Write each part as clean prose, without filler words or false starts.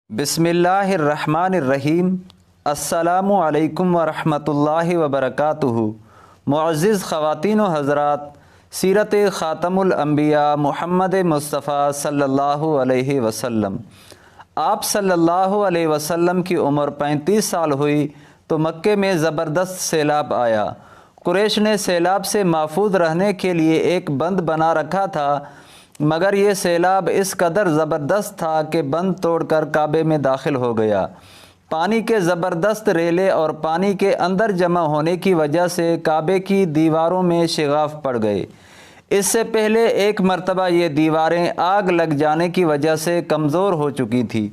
بسم اللہ الرحمن الرحیم۔ السلام علیکم ورحمۃ اللہ وبرکاتہ۔ معزز خواتین و حضرات، سیرت خاتم الانبیاء محمد مصطفیٰ صلی اللہ علیہ وسلم۔ آپ صلی اللہ علیہ وسلم کی عمر 35 سال ہوئی تو مکے میں زبردست سیلاب آیا۔ قریش نے سیلاب سے محفوظ رہنے کے لیے ایک بند بنا رکھا تھا، مگر یہ سیلاب اس قدر زبردست تھا کہ بند توڑ کر کعبے میں داخل ہو گیا۔ پانی کے زبردست ریلے اور پانی کے اندر جمع ہونے کی وجہ سے کعبے کی دیواروں میں شگاف پڑ گئے۔ اس سے پہلے ایک مرتبہ یہ دیواریں آگ لگ جانے کی وجہ سے کمزور ہو چکی تھی،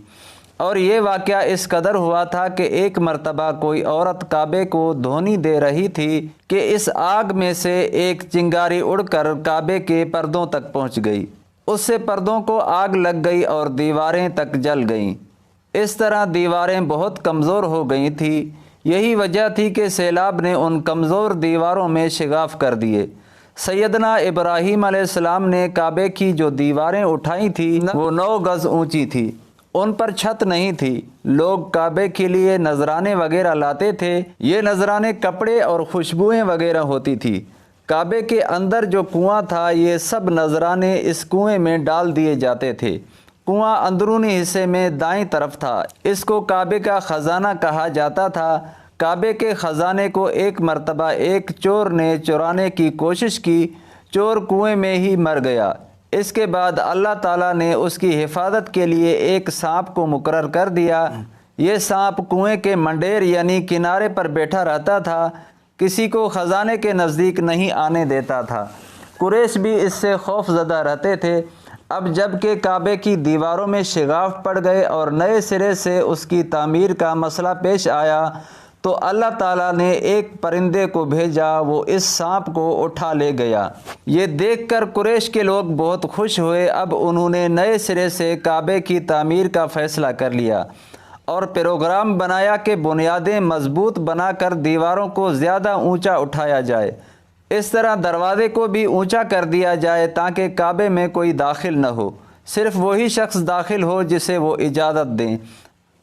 اور یہ واقعہ اس قدر ہوا تھا کہ ایک مرتبہ کوئی عورت کعبے کو دھونی دے رہی تھی کہ اس آگ میں سے ایک چنگاری اڑ کر کعبے کے پردوں تک پہنچ گئی۔ اس سے پردوں کو آگ لگ گئی اور دیواریں تک جل گئیں۔ اس طرح دیواریں بہت کمزور ہو گئی تھیں۔ یہی وجہ تھی کہ سیلاب نے ان کمزور دیواروں میں شگاف کر دیے۔ سیدنا ابراہیم علیہ السلام نے کعبے کی جو دیواریں اٹھائی تھیں وہ 9 گز اونچی تھی۔ ان پر چھت نہیں تھی۔ لوگ کعبے کے لیے نذرانے وغیرہ لاتے تھے۔ یہ نذرانے کپڑے اور خوشبوئیں وغیرہ ہوتی تھی۔ کعبے کے اندر جو کنواں تھا، یہ سب نذرانے اس کنویں میں ڈال دیے جاتے تھے۔ کنواں اندرونی حصے میں دائیں طرف تھا۔ اس کو کعبے کا خزانہ کہا جاتا تھا۔ کعبے کے خزانے کو ایک مرتبہ ایک چور نے چرانے کی کوشش کی۔ چور کنویں میں ہی مر گیا۔ اس کے بعد اللہ تعالیٰ نے اس کی حفاظت کے لیے ایک سانپ کو مقرر کر دیا۔ یہ سانپ کنویں کے منڈیر یعنی کنارے پر بیٹھا رہتا تھا، کسی کو خزانے کے نزدیک نہیں آنے دیتا تھا۔ قریش بھی اس سے خوف زدہ رہتے تھے۔ اب جب کہ کعبے کی دیواروں میں شگاف پڑ گئے اور نئے سرے سے اس کی تعمیر کا مسئلہ پیش آیا تو اللہ تعالیٰ نے ایک پرندے کو بھیجا، وہ اس سانپ کو اٹھا لے گیا۔ یہ دیکھ کر قریش کے لوگ بہت خوش ہوئے۔ اب انہوں نے نئے سرے سے کعبے کی تعمیر کا فیصلہ کر لیا اور پروگرام بنایا کہ بنیادیں مضبوط بنا کر دیواروں کو زیادہ اونچا اٹھایا جائے۔ اس طرح دروازے کو بھی اونچا کر دیا جائے تاکہ کعبے میں کوئی داخل نہ ہو، صرف وہی شخص داخل ہو جسے وہ اجازت دیں۔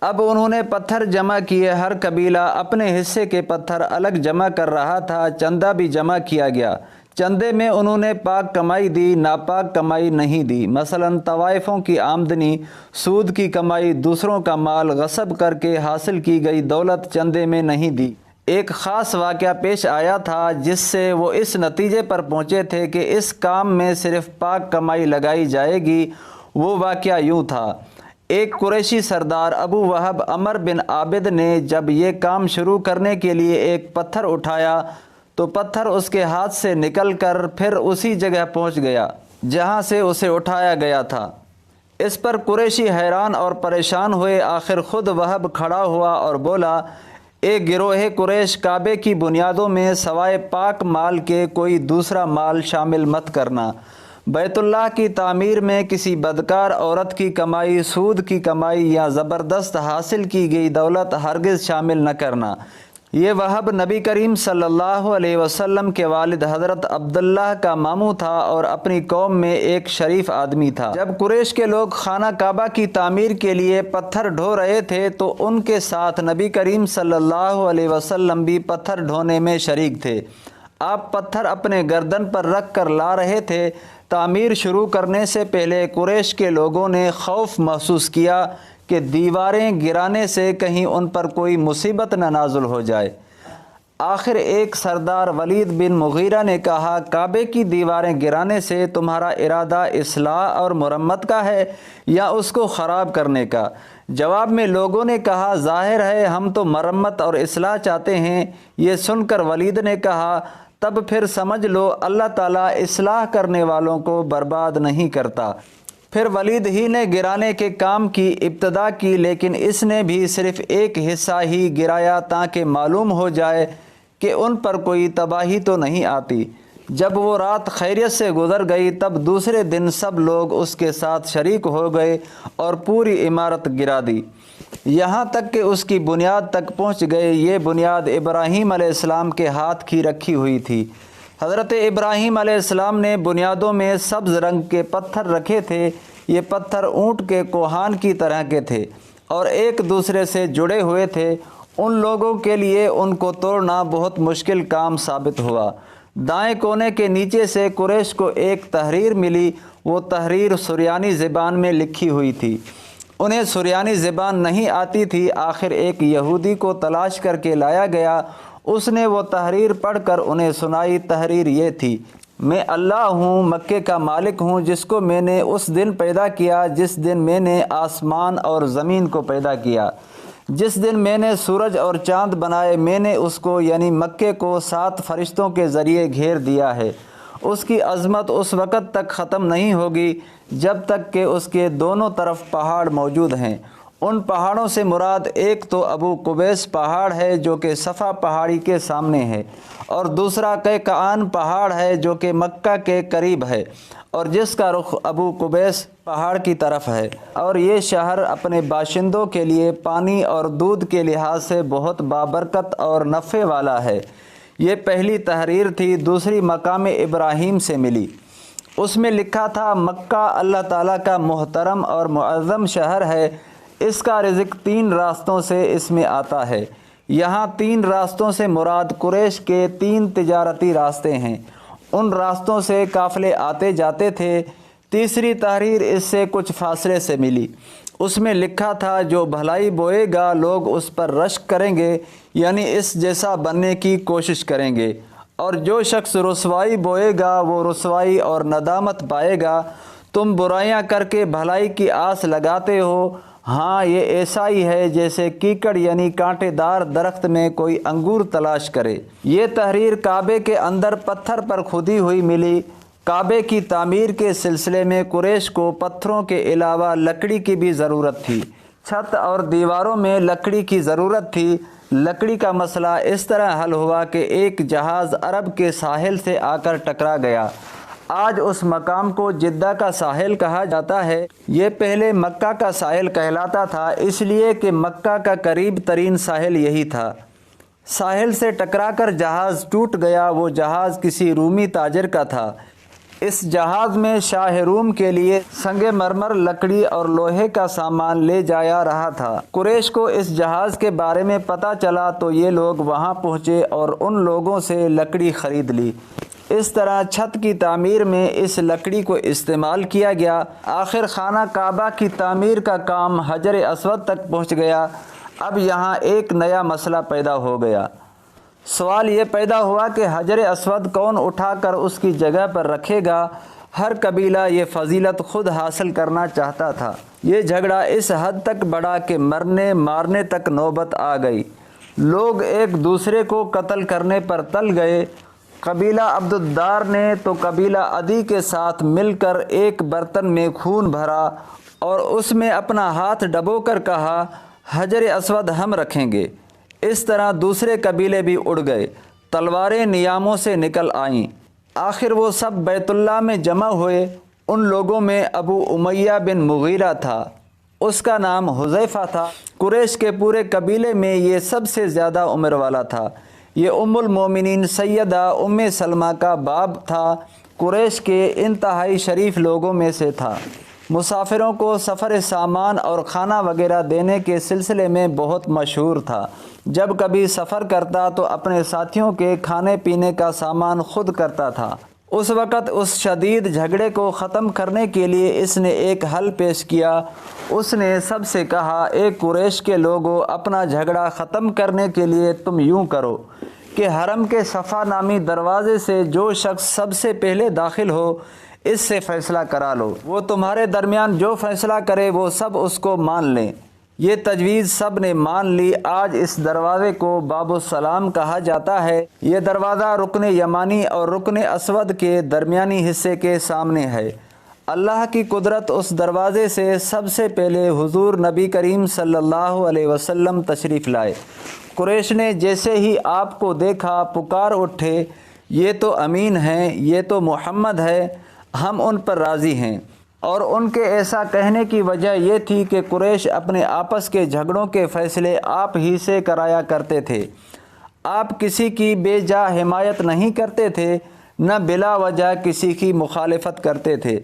اب انہوں نے پتھر جمع کیے۔ ہر قبیلہ اپنے حصے کے پتھر الگ جمع کر رہا تھا۔ چندہ بھی جمع کیا گیا۔ چندے میں انہوں نے پاک کمائی دی، ناپاک کمائی نہیں دی۔ مثلاً طوائفوں کی آمدنی، سود کی کمائی، دوسروں کا مال غصب کر کے حاصل کی گئی دولت چندے میں نہیں دی۔ ایک خاص واقعہ پیش آیا تھا جس سے وہ اس نتیجے پر پہنچے تھے کہ اس کام میں صرف پاک کمائی لگائی جائے گی۔ وہ واقعہ یوں تھا۔ ایک قریشی سردار ابو وہب عمر بن عابد نے جب یہ کام شروع کرنے کے لیے ایک پتھر اٹھایا تو پتھر اس کے ہاتھ سے نکل کر پھر اسی جگہ پہنچ گیا جہاں سے اسے اٹھایا گیا تھا۔ اس پر قریشی حیران اور پریشان ہوئے۔ آخر خود وہب کھڑا ہوا اور بولا، اے گروہ قریش، کعبے کی بنیادوں میں سوائے پاک مال کے کوئی دوسرا مال شامل مت کرنا۔ بیت اللہ کی تعمیر میں کسی بدکار عورت کی کمائی، سود کی کمائی یا زبردست حاصل کی گئی دولت ہرگز شامل نہ کرنا۔ یہ وہب نبی کریم صلی اللہ علیہ وسلم کے والد حضرت عبداللہ کا ماموں تھا اور اپنی قوم میں ایک شریف آدمی تھا۔ جب قریش کے لوگ خانہ کعبہ کی تعمیر کے لیے پتھر ڈھو رہے تھے تو ان کے ساتھ نبی کریم صلی اللہ علیہ وسلم بھی پتھر ڈھونے میں شریک تھے۔ آپ پتھر اپنے گردن پر رکھ کر لا رہے تھے۔ تعمیر شروع کرنے سے پہلے قریش کے لوگوں نے خوف محسوس کیا کہ دیواریں گرانے سے کہیں ان پر کوئی مصیبت نہ نازل ہو جائے۔ آخر ایک سردار ولید بن مغیرہ نے کہا، کعبے کی دیواریں گرانے سے تمہارا ارادہ اصلاح اور مرمت کا ہے یا اس کو خراب کرنے کا؟ جواب میں لوگوں نے کہا، ظاہر ہے ہم تو مرمت اور اصلاح چاہتے ہیں۔ یہ سن کر ولید نے کہا، تب پھر سمجھ لو اللہ تعالیٰ اصلاح کرنے والوں کو برباد نہیں کرتا۔ پھر ولید ہی نے گرانے کے کام کی ابتدا کی، لیکن اس نے بھی صرف ایک حصہ ہی گرایا تاکہ معلوم ہو جائے کہ ان پر کوئی تباہی تو نہیں آتی۔ جب وہ رات خیریت سے گزر گئی تب دوسرے دن سب لوگ اس کے ساتھ شریک ہو گئے اور پوری عمارت گرا دی، یہاں تک کہ اس کی بنیاد تک پہنچ گئے۔ یہ بنیاد ابراہیم علیہ السلام کے ہاتھ کی رکھی ہوئی تھی۔ حضرت ابراہیم علیہ السلام نے بنیادوں میں سبز رنگ کے پتھر رکھے تھے۔ یہ پتھر اونٹ کے کوہان کی طرح کے تھے۔ اور ایک دوسرے سے جڑے ہوئے تھے، ان لوگوں کے لیے ان کو توڑنا بہت مشکل کام ثابت ہوا۔ دائیں کونے کے نیچے سے قریش کو ایک تحریر ملی، وہ تحریر سریانی زبان میں لکھی ہوئی تھی۔ انہیں سریانی زبان نہیں آتی تھی، آخر ایک یہودی کو تلاش کر کے لایا گیا، اس نے وہ تحریر پڑھ کر انہیں سنائی۔ تحریر یہ تھی: میں اللہ ہوں، مکے کا مالک ہوں، جس کو میں نے اس دن پیدا کیا جس دن میں نے آسمان اور زمین کو پیدا کیا۔ جس دن میں نے سورج اور چاند بنائے، میں نے اس کو یعنی مکے کو 7 فرشتوں کے ذریعے گھیر دیا ہے۔ اس کی عظمت اس وقت تک ختم نہیں ہوگی جب تک کہ اس کے دونوں طرف پہاڑ موجود ہیں۔ ان پہاڑوں سے مراد ایک تو ابو قبیس پہاڑ ہے جو کہ صفا پہاڑی کے سامنے ہے، اور دوسرا قیقعان پہاڑ ہے جو کہ مکہ کے قریب ہے اور جس کا رخ ابو قبیس پہاڑ کی طرف ہے۔ اور یہ شہر اپنے باشندوں کے لیے پانی اور دودھ کے لحاظ سے بہت بابرکت اور نفع والا ہے۔ یہ پہلی تحریر تھی، دوسری مقام ابراہیم سے ملی۔ اس میں لکھا تھا: مکہ اللہ تعالیٰ کا محترم اور معظم شہر ہے، اس کا رزق 3 راستوں سے اس میں آتا ہے۔ یہاں 3 راستوں سے مراد قریش کے 3 تجارتی راستے ہیں، ان راستوں سے قافلے آتے جاتے تھے۔ تیسری تحریر اس سے کچھ فاصلے سے ملی، اس میں لکھا تھا: جو بھلائی بوئے گا لوگ اس پر رشک کریں گے، یعنی اس جیسا بننے کی کوشش کریں گے، اور جو شخص رسوائی بوئے گا وہ رسوائی اور ندامت پائے گا۔ تم برائیاں کر کے بھلائی کی آس لگاتے ہو، ہاں یہ ایسا ہی ہے جیسے کیکڑ یعنی کانٹے دار درخت میں کوئی انگور تلاش کرے۔ یہ تحریر کعبے کے اندر پتھر پر کھدی ہوئی ملی۔ کعبے کی تعمیر کے سلسلے میں قریش کو پتھروں کے علاوہ لکڑی کی بھی ضرورت تھی۔ چھت اور دیواروں میں لکڑی کی ضرورت تھی۔ لکڑی کا مسئلہ اس طرح حل ہوا کہ ایک جہاز عرب کے ساحل سے آ کر ٹکرا گیا۔ آج اس مقام کو جدہ کا ساحل کہا جاتا ہے۔ یہ پہلے مکہ کا ساحل کہلاتا تھا، اس لیے کہ مکہ کا قریب ترین ساحل یہی تھا۔ ساحل سے ٹکرا کر جہاز ٹوٹ گیا۔ وہ جہاز کسی رومی تاجر کا تھا۔ اس جہاز میں شاہ روم کے لیے سنگ مرمر، لکڑی اور لوہے کا سامان لے جایا رہا تھا۔ قریش کو اس جہاز کے بارے میں پتہ چلا تو یہ لوگ وہاں پہنچے اور ان لوگوں سے لکڑی خرید لی۔ اس طرح چھت کی تعمیر میں اس لکڑی کو استعمال کیا گیا۔ آخر خانہ کعبہ کی تعمیر کا کام حجر اسود تک پہنچ گیا۔ اب یہاں ایک نیا مسئلہ پیدا ہو گیا۔ سوال یہ پیدا ہوا کہ حجر اسود کون اٹھا کر اس کی جگہ پر رکھے گا؟ ہر قبیلہ یہ فضیلت خود حاصل کرنا چاہتا تھا۔ یہ جھگڑا اس حد تک بڑھا کہ مرنے مارنے تک نوبت آ گئی۔ لوگ ایک دوسرے کو قتل کرنے پر تل گئے۔ قبیلہ عبد الدار نے تو قبیلہ عدی کے ساتھ مل کر ایک برتن میں خون بھرا اور اس میں اپنا ہاتھ ڈبو کر کہا: حجر اسود ہم رکھیں گے۔ اس طرح دوسرے قبیلے بھی اڑ گئے، تلواریں نیاموں سے نکل آئیں۔ آخر وہ سب بیت اللہ میں جمع ہوئے۔ ان لوگوں میں ابو امیہ بن مغیرہ تھا، اس کا نام حذیفہ تھا۔ قریش کے پورے قبیلے میں یہ سب سے زیادہ عمر والا تھا۔ یہ ام المومنین سیدہ ام سلمہ کا باب تھا، قریش کے انتہائی شریف لوگوں میں سے تھا۔ مسافروں کو سفر سامان اور کھانا وغیرہ دینے کے سلسلے میں بہت مشہور تھا۔ جب کبھی سفر کرتا تو اپنے ساتھیوں کے کھانے پینے کا سامان خود کرتا تھا۔ اس وقت اس شدید جھگڑے کو ختم کرنے کے لیے اس نے ایک حل پیش کیا۔ اس نے سب سے کہا: اے قریش کے لوگوں، اپنا جھگڑا ختم کرنے کے لیے تم یوں کرو کہ حرم کے صفا نامی دروازے سے جو شخص سب سے پہلے داخل ہو اس سے فیصلہ کرا لو۔ وہ تمہارے درمیان جو فیصلہ کرے وہ سب اس کو مان لیں۔ یہ تجویز سب نے مان لی۔ آج اس دروازے کو باب السلام کہا جاتا ہے۔ یہ دروازہ رکن یمانی اور رکن اسود کے درمیانی حصے کے سامنے ہے۔ اللہ کی قدرت، اس دروازے سے سب سے پہلے حضور نبی کریم صلی اللہ علیہ وسلم تشریف لائے۔ قریش نے جیسے ہی آپ کو دیکھا پکار اٹھے: یہ تو امین ہیں، یہ تو محمد ہے، ہم ان پر راضی ہیں۔ اور ان کے ایسا کہنے کی وجہ یہ تھی کہ قریش اپنے آپس کے جھگڑوں کے فیصلے آپ ہی سے کرایا کرتے تھے۔ آپ کسی کی بے جا حمایت نہیں کرتے تھے، نہ بلا وجہ کسی کی مخالفت کرتے تھے۔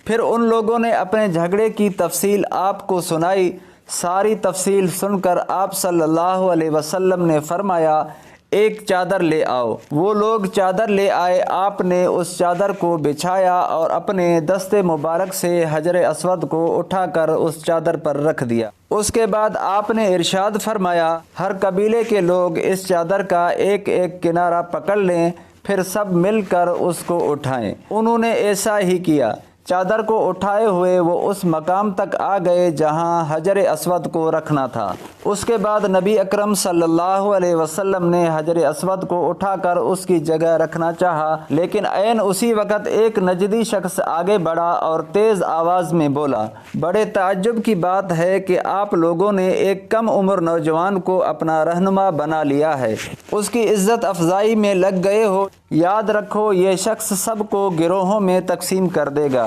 پھر ان لوگوں نے اپنے جھگڑے کی تفصیل آپ کو سنائی۔ ساری تفصیل سن کر آپ صلی اللہ علیہ وسلم نے فرمایا ایک چادر لے آؤ۔ وہ لوگ چادر لے آئے، آپ نے اس چادر کو بچھایا اور اپنے دست مبارک سے حجر اسود کو اٹھا کر اس چادر پر رکھ دیا۔ اس کے بعد آپ نے ارشاد فرمایا ہر قبیلے کے لوگ اس چادر کا ایک ایک کنارہ پکڑ لیں، پھر سب مل کر اس کو اٹھائیں۔ انہوں نے ایسا ہی کیا۔ چادر کو اٹھائے ہوئے وہ اس مقام تک آ گئے جہاں حجر اسود کو رکھنا تھا۔ اس کے بعد نبی اکرم صلی اللہ علیہ وسلم نے حجر اسود کو اٹھا کر اس کی جگہ رکھنا چاہا، لیکن عین اسی وقت ایک نجدی شخص آگے بڑھا اور تیز آواز میں بولا، بڑے تعجب کی بات ہے کہ آپ لوگوں نے ایک کم عمر نوجوان کو اپنا رہنما بنا لیا ہے، اس کی عزت افزائی میں لگ گئے ہو۔ یاد رکھو یہ شخص سب کو گروہوں میں تقسیم کر دے گا،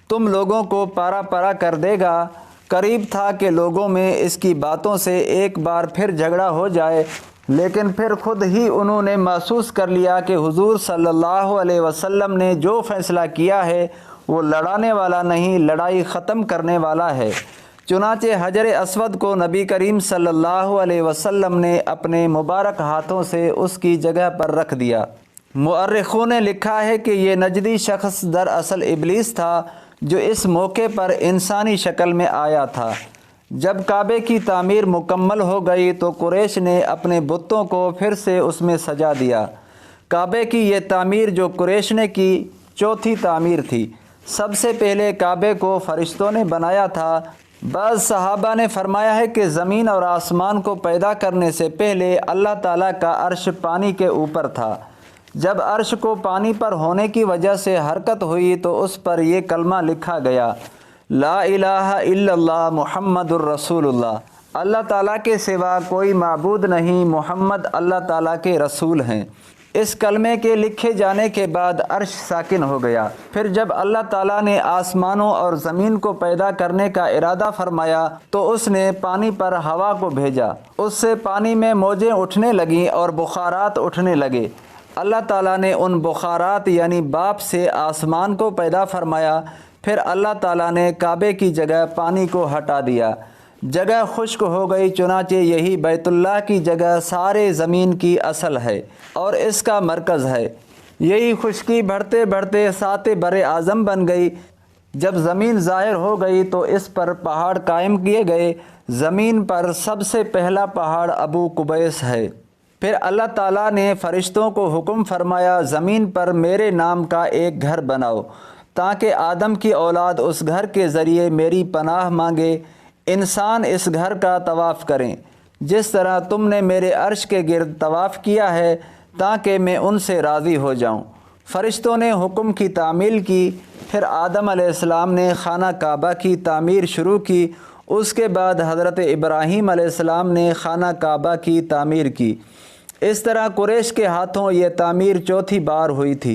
تم لوگوں کو پارا پارا کر دے گا۔ قریب تھا کہ لوگوں میں اس کی باتوں سے ایک بار پھر جھگڑا ہو جائے، لیکن پھر خود ہی انہوں نے محسوس کر لیا کہ حضور صلی اللہ علیہ وسلم نے جو فیصلہ کیا ہے وہ لڑانے والا نہیں، لڑائی ختم کرنے والا ہے۔ چنانچہ حجر اسود کو نبی کریم صلی اللہ علیہ وسلم نے اپنے مبارک ہاتھوں سے اس کی جگہ پر رکھ دیا۔ مؤرخوں نے لکھا ہے کہ یہ نجدی شخص دراصل ابلیس تھا جو اس موقع پر انسانی شکل میں آیا تھا۔ جب کعبے کی تعمیر مکمل ہو گئی تو قریش نے اپنے بتوں کو پھر سے اس میں سجا دیا۔ کعبے کی یہ تعمیر جو قریش نے کی چوتھی تعمیر تھی۔ سب سے پہلے کعبے کو فرشتوں نے بنایا تھا۔ بعض صحابہ نے فرمایا ہے کہ زمین اور آسمان کو پیدا کرنے سے پہلے اللہ تعالیٰ کا عرش پانی کے اوپر تھا۔ جب عرش کو پانی پر ہونے کی وجہ سے حرکت ہوئی تو اس پر یہ کلمہ لکھا گیا، لا الہ الا اللہ محمد الرسول اللہ، اللہ تعالیٰ کے سوا کوئی معبود نہیں، محمد اللہ تعالیٰ کے رسول ہیں۔ اس کلمے کے لکھے جانے کے بعد عرش ساکن ہو گیا۔ پھر جب اللہ تعالیٰ نے آسمانوں اور زمین کو پیدا کرنے کا ارادہ فرمایا تو اس نے پانی پر ہوا کو بھیجا، اس سے پانی میں موجیں اٹھنے لگیں اور بخارات اٹھنے لگے۔ اللہ تعالیٰ نے ان بخارات یعنی بھاپ سے آسمان کو پیدا فرمایا، پھر اللہ تعالیٰ نے کعبے کی جگہ پانی کو ہٹا دیا، جگہ خشک ہو گئی، چنانچہ یہی بیت اللہ کی جگہ سارے زمین کی اصل ہے اور اس کا مرکز ہے۔ یہی خشکی بڑھتے بڑھتے سات بر اعظم بن گئی۔ جب زمین ظاہر ہو گئی تو اس پر پہاڑ قائم کیے گئے۔ زمین پر سب سے پہلا پہاڑ ابو قبیس ہے۔ پھر اللہ تعالیٰ نے فرشتوں کو حکم فرمایا زمین پر میرے نام کا ایک گھر بناؤ تاکہ آدم کی اولاد اس گھر کے ذریعے میری پناہ مانگے، انسان اس گھر کا طواف کریں جس طرح تم نے میرے عرش کے گرد طواف کیا ہے تاکہ میں ان سے راضی ہو جاؤں۔ فرشتوں نے حکم کی تعمیل کی، پھر آدم علیہ السلام نے خانہ کعبہ کی تعمیر شروع کی، اس کے بعد حضرت ابراہیم علیہ السلام نے خانہ کعبہ کی تعمیر کی۔ اس طرح قریش کے ہاتھوں یہ تعمیر چوتھی بار ہوئی تھی۔